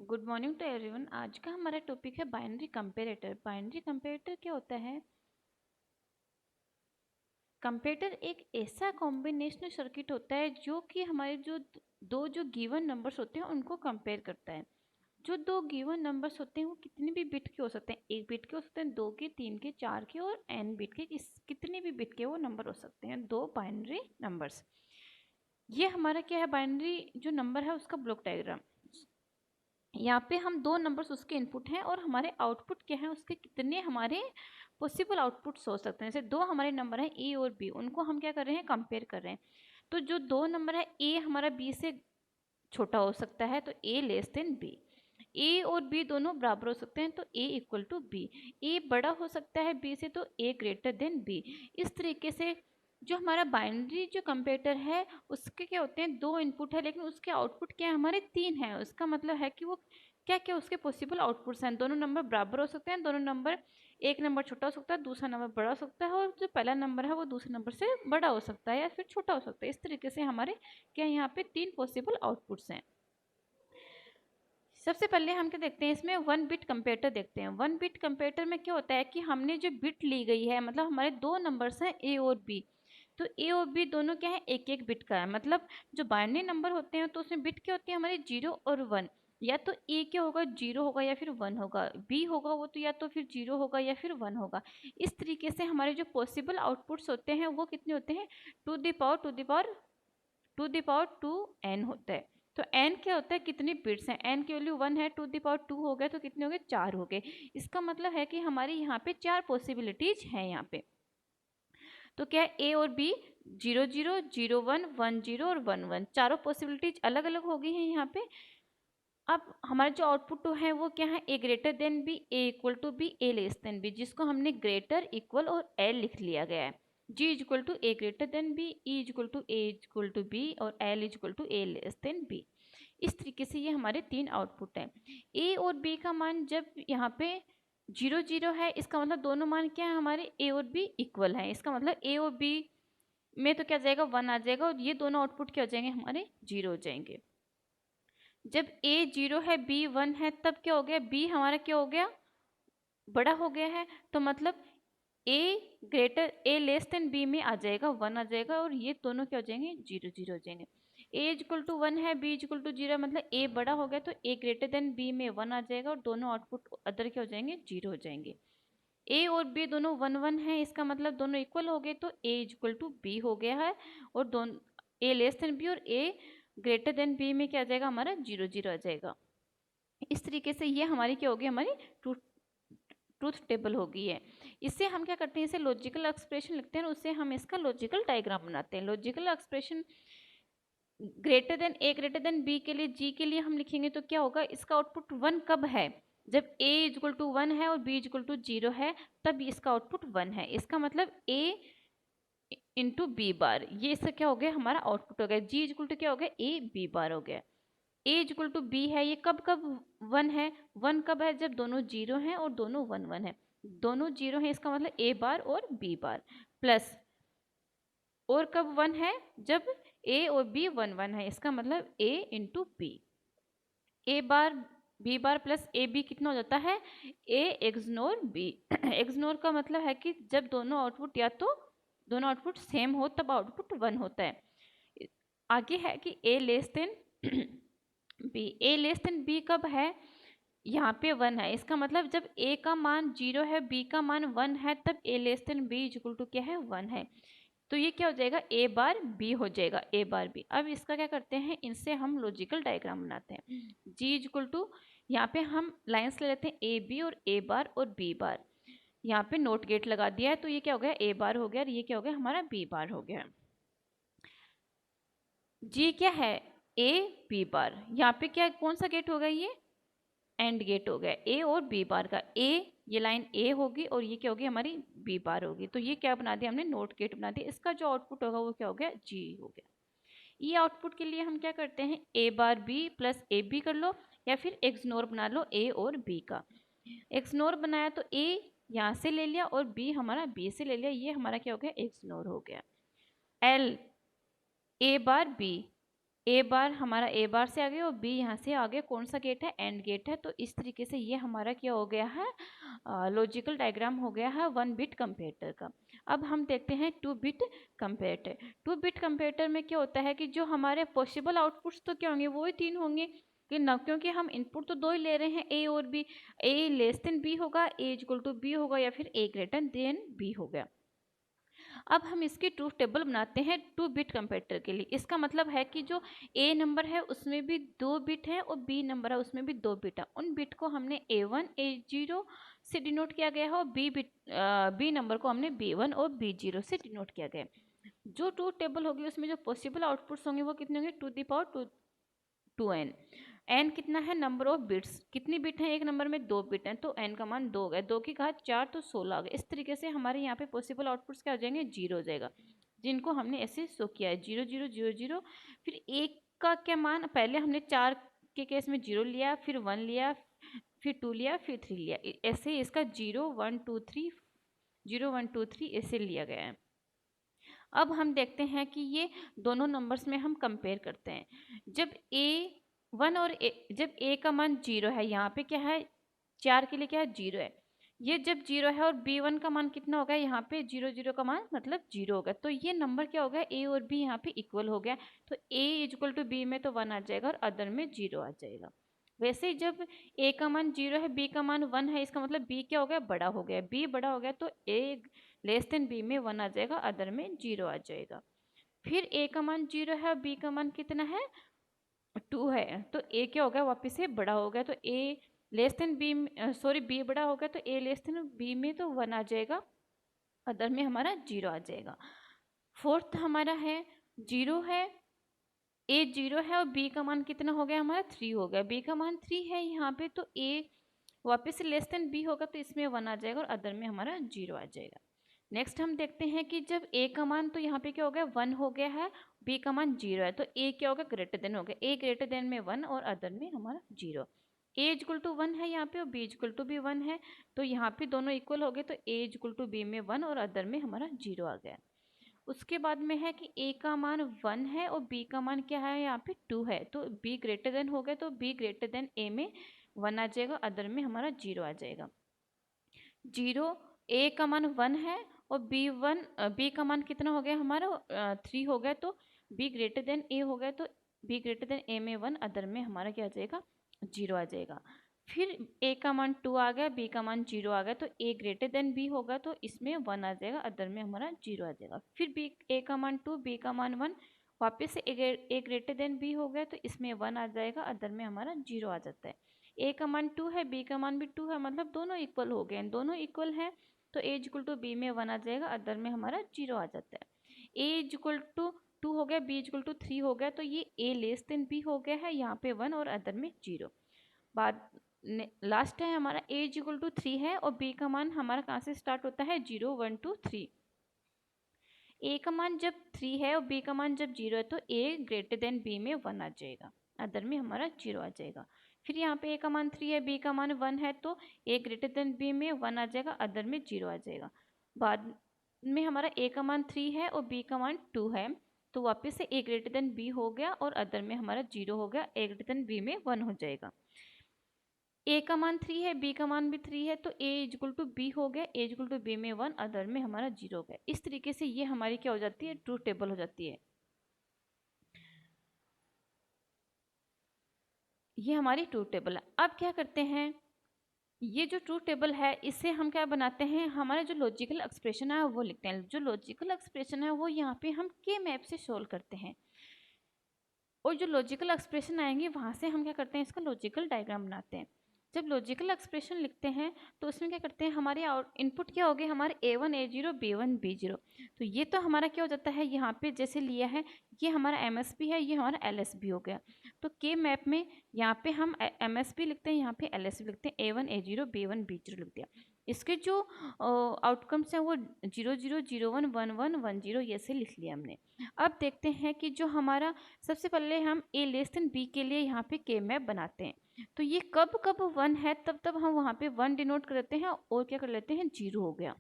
Good morning to everyone. आज का हमारा टॉपिक है बाइनरी कंपैरेटर। बाइनरी कंपैरेटर क्या होता है? कंपैरेटर एक ऐसा कॉम्बिनेशनल सर्किट होता है जो कि हमारे जो गिवन नंबर्स होते हैं उनको कंपेयर करता है। जो दो गिवन नंबर्स होते हैं वो कितने भी बिट के हो सकते हैं, एक बिट के हो सकते हैं, दो के, तीन के, चार के और एन बिट के, कितने भी बिट के वो नंबर हो सकते हैं, दो बाइनरी नंबर्स। ये हमारा क्या है, बाइनरी जो नंबर है उसका ब्लॉक डायग्राम। यहाँ पे हम दो नंबर्स उसके इनपुट हैं और हमारे आउटपुट क्या है, उसके कितने हमारे पॉसिबल आउटपुट्स हो सकते हैं। जैसे दो हमारे नंबर हैं ए और बी, उनको हम क्या कर रहे हैं, कंपेयर कर रहे हैं। तो जो दो नंबर है ए हमारा बी से छोटा हो सकता है तो ए लेस देन बी, ए और बी दोनों बराबर हो सकते हैं तो ए इक्वल टू बी, ए बड़ा हो सकता है बी से तो ए ग्रेटर देन बी। इस तरीके से जो हमारा बाइनरी जो कंपेरेटर है उसके क्या होते हैं, दो इनपुट है लेकिन उसके आउटपुट क्या है, हमारे तीन है। उसका मतलब है कि वो क्या क्या उसके पॉसिबल आउटपुट्स हैं, दोनों नंबर बराबर हो सकते हैं, दोनों नंबर, एक नंबर छोटा हो सकता है, दूसरा नंबर बड़ा हो सकता है, और जो पहला नंबर है वो दूसरे नंबर से बड़ा हो सकता है या फिर छोटा हो सकता है। इस तरीके से हमारे क्या यहाँ पे तीन पॉसिबल आउटपुट्स हैं। सबसे पहले हम क्या देखते हैं, इसमें वन बिट कंपेरेटर देखते हैं। वन बिट कंपेरेटर में क्या होता है कि हमने जो बिट ली गई है, मतलब हमारे दो नंबर्स हैं ए और बी, तो ए और बी दोनों क्या है, एक एक बिट का है। मतलब जो बाइनरी नंबर होते हैं तो उसमें बिट क्या होती है हमारे, जीरो और वन। या तो ए क्या होगा, जीरो होगा या फिर वन होगा, बी होगा वो तो या तो फिर जीरो होगा या फिर वन होगा। इस तरीके से हमारे जो पॉसिबल आउटपुट्स होते हैं वो कितने होते हैं, to the power to N होता है। तो एन क्या होता है, कितने बिट्स हैं, एन की वैल्यू वन है, टू द पावर टू हो गया तो कितने हो गए, चार हो गए। इसका मतलब है कि हमारी यहाँ पे चार पॉसिबिलिटीज हैं यहाँ पे। तो क्या है, ए और B, zero zero, zero one, one zero और वन वन, चारों पॉसिबिलिटीज अलग अलग हो गई हैं यहाँ पे। अब हमारे जो आउटपुट है वो क्या है, A greater than B, A equal to B, A less than B, जिसको हमने ग्रेटर, इक्वल और एल लिख लिया गया है। G is equal to A greater than B, E is equal to A is equal to B और L is equal to A less than B. इस तरीके से ये हमारे तीन आउटपुट हैं। ए और बी का मान जब यहाँ पे जीरो जीरो है, इसका मतलब दोनों मान क्या है हमारे, ए और बी इक्वल है। इसका मतलब ए और बी में तो क्या जाएगा, वन आ जाएगा और ये दोनों आउटपुट क्या हो जाएंगे, हमारे जीरो हो जाएंगे। जब ए जीरो है बी वन है तब क्या हो गया, बी हमारा क्या हो गया, बड़ा हो गया है। तो मतलब ए लेस देन बी में आ जाएगा, वन आ जाएगा और ये दोनों क्या हो जाएंगे, जीरो जीरो हो जाएंगे। ए इक्वल टू वन है, बी इक्वल टू जीरो, मतलब ए बड़ा हो गया तो ए ग्रेटर देन बी में वन आ जाएगा और दोनों आउटपुट अदर क्या हो जाएंगे, जीरो हो जाएंगे। ए और बी दोनों वन वन है, इसका मतलब दोनों इक्वल हो गए तो ए इक्वल टू बी हो गया है। और दोनों ए लेस देन बी और ए ग्रेटर देन बी में क्या आ जाएगा, हमारा जीरो जीरो आ जाएगा। इस तरीके से ये हमारी क्या होगी, हमारी ट्रूथ टेबल हो गई है। इससे हम क्या करते हैं, इसे लॉजिकल एक्सप्रेशन लिखते हैं और उससे हम इसका लॉजिकल डायग्राम बनाते हैं। Logical expression greater than B के लिए, जी के लिए हम लिखेंगे तो क्या होगा, इसका आउटपुट वन कब है, जब ए इक्वल टू वन है और बी इक्वल टू जीरो है, तब इसका आउटपुट वन है। इसका मतलब ए इंटू बी बार, ये इसका क्या हो गया, हमारा आउटपुट हो गया। जी इक्वल टू क्या हो गया, ए बी बार हो गया। ए इक्वल टू बी है, ये कब कब वन है, वन कब है, जब दोनों जीरो हैं और दोनों वन वन है। दोनों जीरो हैं इसका मतलब ए बार और बी बार, प्लस और कब वन है, जब ए और बी वन वन है, इसका मतलब A into B. A bar B bar plus A B कितना हो जाता है, ए एक्सनोर बी। एक्सनोर का मतलब है कि जब दोनों आउटपुट या तो दोनों आउटपुट सेम हो तब आउटपुट वन होता है। आगे है कि ए less than B, A less than B कब है, यहाँ पे वन है, इसका मतलब जब ए का मान जीरो है, बी का मान वन है, तब A less than B equal to क्या है, वन है। तो ये क्या हो जाएगा, ए बार बी हो जाएगा, ए बार बी। अब इसका क्या करते हैं, इनसे हम लॉजिकल डायग्राम बनाते हैं। जी इक्वल टू, यहाँ पे हम लाइंस ले लेते हैं ए बी और ए बार और बी बार, यहाँ पे नोट गेट लगा दिया है तो ये क्या हो गया, ए बार हो गया और ये क्या हो गया, हमारा बी बार हो गया। जी क्या है, ए बी बार, यहाँ पे क्या कौन सा गेट होगा, ये एंड गेट हो गया ए और बी बार का। ए, ये लाइन ए होगी और ये क्या होगी, हमारी बी बार होगी। तो ये क्या बना दिया हमने, नोट गेट बना दिया। इसका जो आउटपुट होगा वो क्या हो गया, जी हो गया। ये आउटपुट के लिए हम क्या करते हैं, ए bar B plus A B कर लो या फिर एक्सनोर बना लो ए और बी का। एक्सनोर बनाया तो ए यहाँ से ले लिया और बी हमारा बी से ले लिया, ये हमारा क्या हो गया, एक्सनोर हो गया। L A bar B, A बार हमारा ए बार से आगे और बी यहाँ से आगे कौन सा गेट है, एंड गेट है। तो इस तरीके से ये हमारा क्या हो गया है, लॉजिकल डायग्राम हो गया है 1 बिट कंपेरेटर का। अब हम देखते हैं 2 बिट कंपेरेटर। 2 बिट कंपेरेटर में क्या होता है कि जो हमारे पॉसिबल आउटपुट्स तो क्या होंगे, वो ही 3 होंगे कि ना, क्योंकि हम इनपुट तो 2 ही ले रहे हैं, ए और B. A less than B होगा, ए इक्वल टू बी होगा, या फिर ए ग्रेटर देन बी हो गया। अब हम इसकी ट्रूथ टेबल बनाते हैं 2 बिट कंपेरेटर के लिए। इसका मतलब है कि जो ए नंबर है उसमें भी 2 बिट है और बी नंबर है उसमें भी 2 बिट है। उन बिट को हमने A1 A0 से डिनोट किया गया है और बी नंबर को हमने B1 और B0 से डिनोट किया गया है। जो ट्रूथ टेबल होगी उसमें जो पॉसिबल आउटपुट्स होंगे वो कितने होंगे, to the power 2n। N कितना है, नंबर ऑफ बिट्स, कितनी बिट है एक नंबर में, 2 बिट हैं, तो एन का मान 2 हो गया, 2 की घात 4 तो 16 आ गया। इस तरीके से हमारे यहाँ पे पॉसिबल आउटपुट्स क्या हो जाएंगे, 0 हो जाएगा, जिनको हमने ऐसे शो किया है 0 0 0 0। फिर एक का क्या मान, पहले हमने 4 के केस में 0 लिया, फिर 1 लिया, फिर 2 लिया, फिर 3 लिया, ऐसे इसका 0 1 2 3 0 1 2 3 ऐसे लिया गया है। अब हम देखते हैं कि ये दोनों नंबर्स में हम कंपेयर करते हैं। जब A1 और जब A का मान 0 है, यहाँ पे क्या है 4 के लिए क्या है 0 है, ये जब 0 है, और B1 का मान कितना हो गया, यहाँ पे 0 0 का मान मतलब 0 हो गया, तो ये नंबर क्या हो गया, A और B यहाँ पे इक्वल हो गया। तो A इक्वल टू B में तो 1 आ जाएगा और अदर में 0 आ जाएगा। वैसे ही जब A का मान 0 है, B का मान 1 है, इसका मतलब B क्या हो गया, बड़ा हो गया, B बड़ा हो गया, तो A लेस देन B में 1 आ जाएगा, अदर में 0 आ जाएगा। फिर A का मान 0 है, B का मान कितना है 2 है, तो A क्या हो गया, वापस से बड़ा हो गया, तो A less than B, sorry B बड़ा हो गया, तो A लेस देन B में तो 1 आ जाएगा, अदर में हमारा 0 आ जाएगा। फोर्थ हमारा है 0 है, A 0 है और B का मान कितना हो गया हमारा 3 हो गया, B का मान 3 है यहाँ पे, तो A वापस से लेस देन B होगा, तो इसमें 1 आ जाएगा और अदर में हमारा 0 आ जाएगा। नेक्स्ट हम देखते हैं कि जब A का मान तो यहाँ पे क्या हो गया 1 हो गया है, B का मान 0 है, तो A क्या होगा, ग्रेटर देन हो गया, A ग्रेटर देन में 1 और अदर में हमारा 0। A इक्वल टू 1 है यहाँ पे और B इक्वल टू भी 1 है, तो यहाँ पे दोनों इक्वल हो गए, तो A इक्वल टू B में 1 और अदर में हमारा 0 आ गया। उसके बाद में है कि A का मान 1 है और B का मान क्या है यहाँ पे 2 है, तो B ग्रेटर देन हो गया, तो B ग्रेटर देन A में 1 आ जाएगा, अदर में हमारा 0 आ जाएगा। 0 A का मान 1 है और B का मान कितना हो गया हमारा 3 हो गया, तो B ग्रेटर देन A हो गया, तो B ग्रेटर देन A में 1, अदर में हमारा क्या आ जाएगा 0 आ जाएगा। फिर A का मान 2 आ गया, B का मान 0 आ गया, तो A ग्रेटर देन B होगा, तो इसमें 1 आ जाएगा, अदर में हमारा 0 आ जाएगा। फिर A का मान 2, B का मान 1, वापस से A ग्रेटर देन B हो गया, तो इसमें 1 आ जाएगा, अदर में हमारा 0 आ जाता है। A का मान 2 है, B का मान भी 2 है, मतलब दोनों इक्वल हो गए, दोनों इक्वल है, तो A इक्वल टू B में 1 आ जाएगा, अदर में हमारा 0 आ जाता है। A इक्वल टू 2 हो गया, B इक्वल टू 3 हो गया, तो ये A लेस देन B हो गया है, यहाँ पे 1 और अदर में 0। बाद लास्ट है हमारा A इक्वल टू 3 है और B का मान हमारा कहाँ से स्टार्ट होता है 0 1 2 3। A का मान जब 3 है और B का मान जब 0 है, तो A ग्रेटर देन B में 1 आ जाएगा, अदर में हमारा 0 आ जाएगा। फिर यहाँ पे A का मान 3 है, B का मान 1 है, तो A ग्रेटर देन B में 1 आ जाएगा, अदर में 0 आ जाएगा। बाद में हमारा A का मान 3 है और B का मान 2 है, तो वापस से A ग्रेटर देन B हो गया और अदर में हमारा 0 हो गया, A ग्रेटर देन B में 1 हो जाएगा। A का मान 3 है, B का मान भी 3 है, तो A इक्वल टू B हो गया, A इक्वल टू B में 1, अदर में हमारा 0 हो गया। इस तरीके से ये हमारी क्या हो जाती है, ट्रूथ टेबल हो जाती है। ये हमारी ट्रूथ टेबल है। अब क्या करते हैं, ये जो ट्रूथ टेबल है इससे हम क्या बनाते हैं, हमारा जो लॉजिकल एक्सप्रेशन है वो लिखते हैं। जो लॉजिकल एक्सप्रेशन है वो यहाँ पे हम के मैप से सोल्व करते हैं, और जो लॉजिकल एक्सप्रेशन आएंगे वहाँ से हम क्या करते हैं, इसका लॉजिकल डायग्राम बनाते हैं। जब लॉजिकल एक्सप्रेशन लिखते हैं तो उसमें क्या करते हैं, हमारे इनपुट क्या हो गए, हमारे A1 A0 B1 B0। तो ये तो हमारा क्या हो जाता है, यहाँ पे जैसे लिया है ये हमारा MSB है, ये हमारा LSB हो गया। तो के मैप में यहाँ पे हम MSB लिखते हैं, यहाँ पे LSB लिखते हैं, A1 A0 B1 B0 लिख दिया। इसके जो आउटकम्स हैं वो 0 0 0 1 1 1 1 0 ये से लिख लिया हमने। अब देखते हैं कि जो हमारा सबसे पहले हम A लेस देन B के लिए यहाँ पे के मैप बनाते हैं। तो ये कब कब 1 है तब हम वहाँ पे 1 डिनोट कर देते हैं और क्या कर लेते हैं 0 हो गया।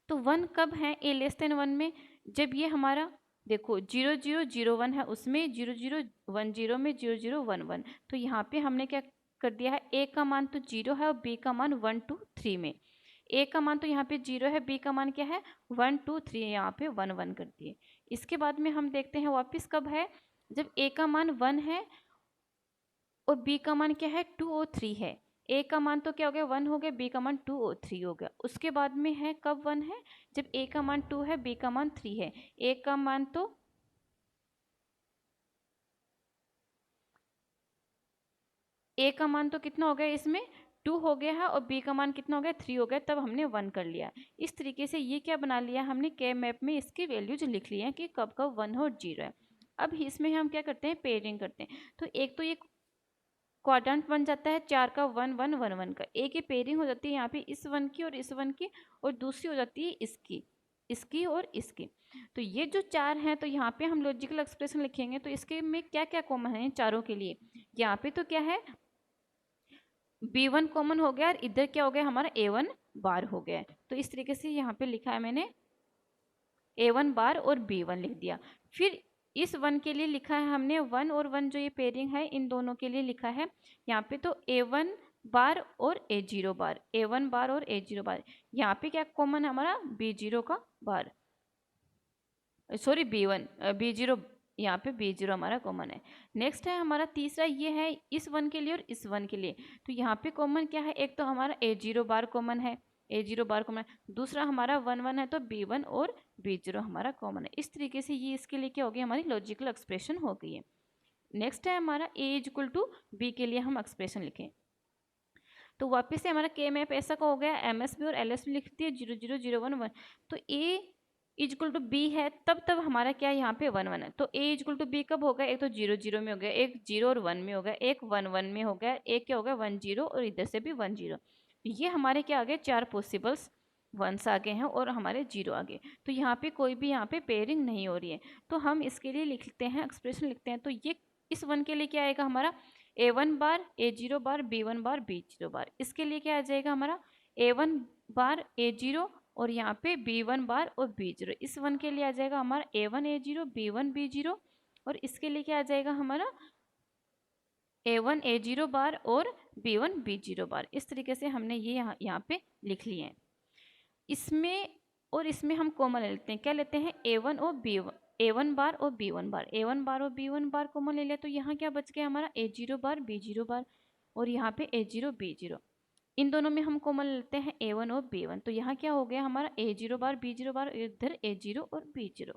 तो 1 कब है A लेस देन 1 में, जब ये हमारा देखो 0001 है उसमें, 0010 में 0011, तो यहाँ पे हमने क्या कर दिया है, ए का मान तो 0 है और बी का मान 1 2 3 में। ए का मान तो यहाँ पे 0 है, बी का मान क्या है 1 2 3, यहाँ पे 1 1 कर दिए। इसके बाद में हम देखते हैं वापस कब है, जब ए का मान 1 है और बी का मान क्या है 2 और 3 है। ए का मान तो क्या हो गया 1 हो गया, बी का मान 2 और 3 हो गया। उसके बाद में है कब 1 है, जब ए का मान 2 है, बी का मान 3 है। ए का मान तो ए का मान तो कितना हो गया इसमें 2 हो गया है और बी का मान कितना हो गया 3 हो गया, तब हमने 1 कर लिया। इस तरीके से ये क्या बना लिया हमने, के मैप में इसकी वैल्यूज लिख ली है कि कब कब 1 और 0 है। अब इसमें हम क्या करते हैं, पेयरिंग करते हैं। तो एक तो ये क्वाड्रेंट बन जाता है 4 का 1 1 1 1 का, एक ही पेयरिंग हो जाती है यहाँ पे इस 1 की और इस 1 की, और दूसरी हो जाती है इसकी और इसकी। तो ये जो 4 हैं तो यहाँ पे हम लॉजिकल एक्सप्रेशन लिखेंगे, तो इसके में क्या क्या कॉमन है चारों के लिए। यहाँ पे तो क्या है B1 कॉमन हो गया और इधर क्या हो गया हमारा A1 बार हो गया है। तो इस तरीके से यहाँ पे लिखा है मैंने A1 बार और B1 लिख दिया। फिर इस 1 के लिए लिखा है हमने 1 और 1 जो ये पेयरिंग है इन दोनों के लिए लिखा है यहाँ पे तो A1 बार और A0 बार, A1 बार और A0 बार। यहाँ पे क्या कॉमन है हमारा B0 का बार, सॉरी B0, यहाँ पे B0 हमारा कॉमन है। नेक्स्ट है हमारा तीसरा, ये है इस 1 के लिए और इस 1 के लिए। तो यहाँ पे कॉमन क्या है, एक तो हमारा A0 बार कॉमन है, A0 बार कॉमन है। दूसरा हमारा 1 1 है तो B1 और B0 हमारा कॉमन है। इस तरीके से ये इसके लिए क्या हो गया, हमारी लॉजिकल एक्सप्रेशन हो गई है। नेक्स्ट है हमारा A=B के लिए हम एक्सप्रेशन लिखें। तो वापस से हमारा के मैप ऐसा का हो गया, MSB और LSB लिख दिए 0 0 0 1 1। तो A=B है, तब हमारा क्या है यहाँ पे 1 1 है। तो A=B कब होगा, एक तो 0 0 में हो गया, एक 0 और 1 में हो गया, एक 1 1 में हो गया, एक क्या हो गया 1 0 और इधर से भी 1 0। ये हमारे क्या आ गए, 4 पॉसिबल्स वंस आ गए हैं और हमारे 0 आ गए। तो यहाँ पे कोई भी यहाँ पे पेयरिंग नहीं हो रही है। तो हम इसके लिए लिखते हैं, एक्सप्रेशन लिखते हैं। तो ये इस 1 के लिए क्या आएगा हमारा A1 बार A0 बार B1 बार B0 बार। इसके लिए क्या आ जाएगा हमारा A1 बार A0 और यहाँ पे B1 बार और B0। इस 1 के लिए आ जाएगा हमारा A1 A0 B1 B0, और इसके लिए क्या आ जाएगा हमारा A1 A0 बार और B1 B0 बार। इस तरीके से हमने ये यहाँ पे लिख लिए हैं। इसमें और इसमें हम कॉमन ले लेते हैं, क्या लेते हैं A1 और B1, A1 बार और B1 बार, A1 बार और B1 बार कॉमन ले लिया। तो यहाँ क्या बच गया हमारा A0 बार B0 बार और यहाँ पे A0 B0। इन दोनों में हम कॉमन लेते हैं A1 और B1। तो यहाँ क्या हो गया हमारा A0 बार B0 बार, इधर A0 और B0,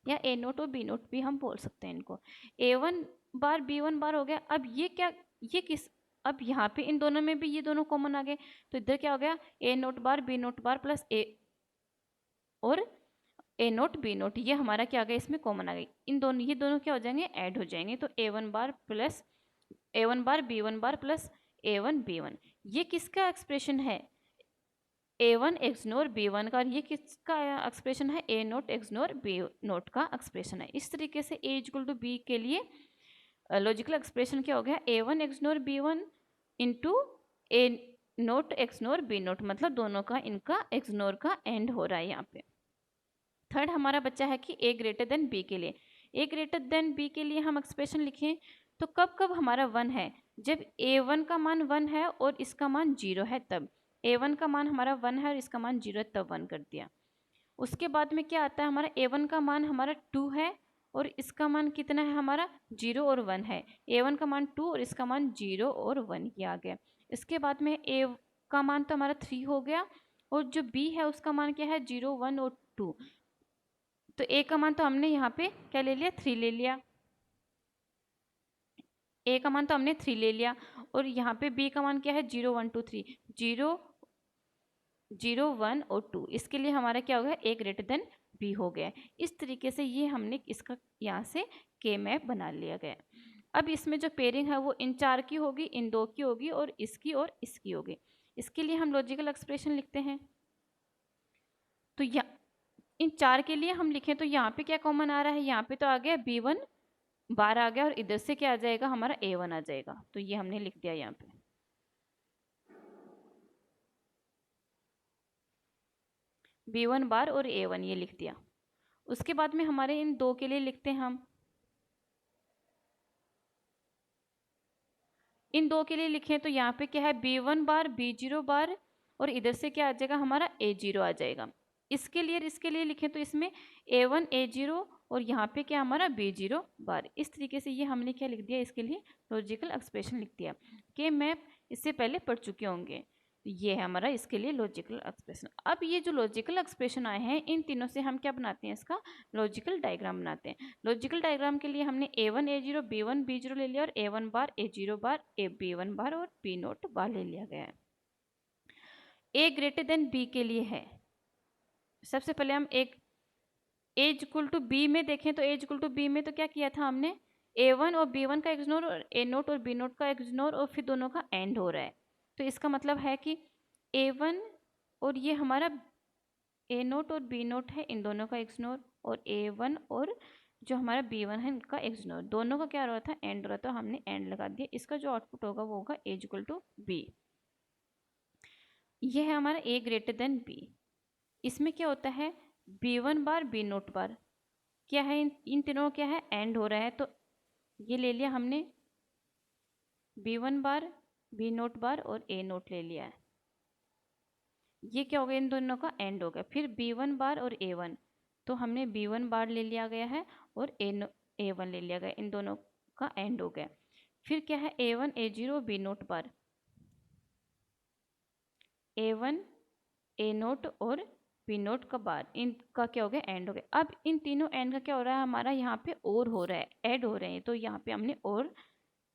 या A0 और B0 भी हम बोल सकते हैं इनको। A1 बार B1 बार हो गया। अब ये क्या, ये किस, अब यहाँ पे इन दोनों में भी ये दोनों कॉमन आ गए। तो इधर क्या हो गया A0 bar B0 bar plus A और A0 B0, ये हमारा क्या आ गया इसमें कॉमन आ गई। इन दोनों, ये दोनों क्या हो जाएंगे, ऐड हो जाएंगे। तो A1 बार प्लस A1 बार B1 बार प्लस A1 B1, ये किसका एक्सप्रेशन है A1 XNOR B1 का। ये किसका एक्सप्रेशन है A0 XNOR B0 का एक्सप्रेशन है। इस तरीके से A=B के लिए लॉजिकल एक्सप्रेशन क्या हो गया A1 XNOR B1 into A0 XNOR B0, मतलब दोनों का इनका XNOR का एंड हो रहा है यहाँ पे। थर्ड हमारा बच्चा है कि A>B के लिए। A>B के लिए हम एक्सप्रेशन लिखें तो कब कब हमारा 1 है, जब A1 का मान 1 है और इसका मान 0 है, तब A1 का मान हमारा 1 है और इसका मान 0 है, तब 1 कर दिया। उसके बाद में क्या आता है हमारा A1 का मान हमारा 2 है और इसका मान कितना है हमारा 0 और 1 है। A1 का मान 2 और इसका मान 0 और 1 ये आ गया। इसके बाद में A का मान तो हमारा 3 हो गया और जो B है उसका मान क्या है 0 1 और 2। तो A का मान तो हमने यहाँ पे क्या ले लिया 3 ले लिया, A का मान तो हमने 3 ले लिया, और यहाँ पे B का मान क्या है 0 1 2 3, 0 0 1 और 2। इसके लिए हमारा क्या हो गया A>B हो गया। इस तरीके से ये हमने इसका यहाँ से के मैप बना लिया गया। अब इसमें जो पेयरिंग है वो इन 4 की होगी, इन 2 की होगी और इसकी होगी। इसके लिए हम लॉजिकल एक्सप्रेशन लिखते हैं। तो इन 4 के लिए हम लिखें तो यहाँ पे क्या कॉमन आ रहा है, यहाँ पे तो आ गया B1 बार आ गया और इधर से क्या आ जाएगा हमारा A1 आ जाएगा। तो ये हमने लिख दिया यहाँ पे B1 बार और A1 ये लिख दिया। उसके बाद में हमारे इन दो के लिए लिखते हैं हम, इन दो के लिए लिखें तो यहाँ पे क्या है B1 बार B0 बार और इधर से क्या आ जाएगा हमारा A0 आ जाएगा। इसके लिए लिखें तो इसमें A1 A0 और यहाँ पे क्या हमारा B0 बार। इस तरीके से ये हमने क्या लिख दिया, इसके लिए लॉजिकल एक्सप्रेशन लिख दिया कि मैं इससे पहले पढ़ चुके होंगे। ये है हमारा इसके लिए लॉजिकल एक्सप्रेशन। अब ये जो लॉजिकल एक्सप्रेशन आए हैं इन तीनों से हम क्या बनाते हैं, इसका लॉजिकल डायग्राम बनाते हैं। लॉजिकल डायग्राम के लिए हमने A1 A0 B1 B0 ले लिया और A1 बार A0 बार B1 बार और B0 बार ले लिया गया है। A ग्रेटर देन B के लिए है, सबसे पहले हम एक A इक्वल टू B में देखें तो A इक्वल टू B में तो क्या किया था हमने, A1 और B1 का इग्नोर और A0 और B0 का इग्नोर और फिर दोनों का एंड हो रहा है। तो इसका मतलब है कि A1 और ये हमारा A0 और B0 है, इन दोनों का इग्नोर, और A1 और जो हमारा B1 है इनका इग्नोर, दोनों का क्या हो रहा था, एंड हो रहा था, हमने एंड लगा दिया। इसका जो आउटपुट होगा वो होगा A इक्वल टू B। ये है हमारा A ग्रेटर देन B। इसमें क्या होता है B1 बार B0 बार क्या है, इन तीनों क्या है एंड हो रहा है, तो ये ले लिया हमने B1 बार B0 बार और A0 ले लिया है। ये क्या हो गया, इन दोनों का एंड हो गया। फिर B1 बार और A1, तो हमने B1 बार ले लिया गया है और A1 ले लिया गया, इन दोनों का एंड हो गया। फिर क्या है A1 A0 B0 बार, A1 A0 और B0 का बार, इनका क्या हो गया एंड हो गया। अब इन तीनों एंड का क्या हो रहा है हमारा यहाँ पे और हो रहा है, ऐड हो रहे हैं, तो यहाँ पे हमने और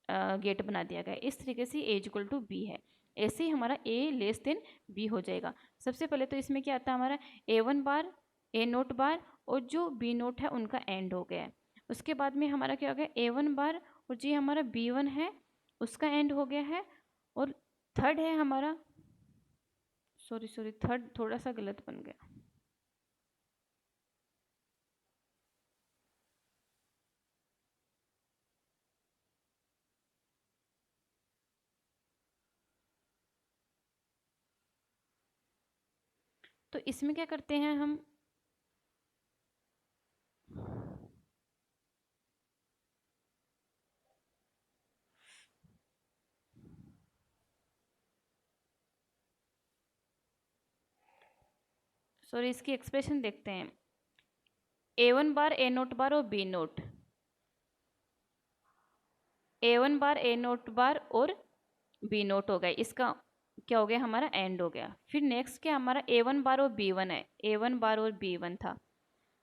गेट बना दिया गया। इस तरीके से A इक्वल टू B है, ऐसे ही हमारा A लेस देन B हो जाएगा। सबसे पहले तो इसमें क्या आता है हमारा A1 बार A0 बार और जो B0 है उनका एंड हो गया है। उसके बाद में हमारा क्या हो गया A1 बार और जी हमारा B1 है उसका एंड हो गया है। और थर्ड है हमारा, सॉरी थर्ड थोड़ा सा गलत बन गया, तो इसमें क्या करते हैं हम, सॉरी इसकी एक्सप्रेशन देखते हैं। A1 बार A0 बार और B0, A1 बार A0 बार और B0 हो गया, इसका क्या हो गया हमारा एंड हो गया। फिर नेक्स्ट क्या हमारा A1 बार और B1 है, A1 बार और B1 था,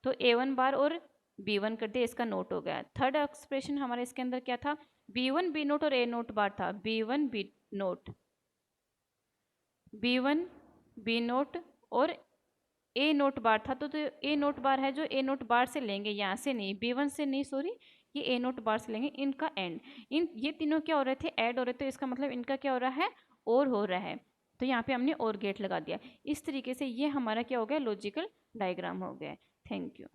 तो A1 बार और B1 कर दिया, इसका नोट हो गया। थर्ड एक्सप्रेशन हमारा इसके अंदर क्या था, B1 B0 और A0 बार था, B1 B0 B1 B0 और A0 बार था, तो A0 बार है जो A0 बार से लेंगे, यहाँ से नहीं B1 से नहीं सॉरी, ये A0 बार से लेंगे, इनका एंड, इन ये तीनों क्या हो रहे थे ऐड हो रहे थे, इसका मतलब इनका क्या हो रहा है और हो रहा है, तो यहाँ पे हमने और गेट लगा दिया। इस तरीके से ये हमारा क्या हो गया लॉजिकल डायग्राम हो गया। Thank you.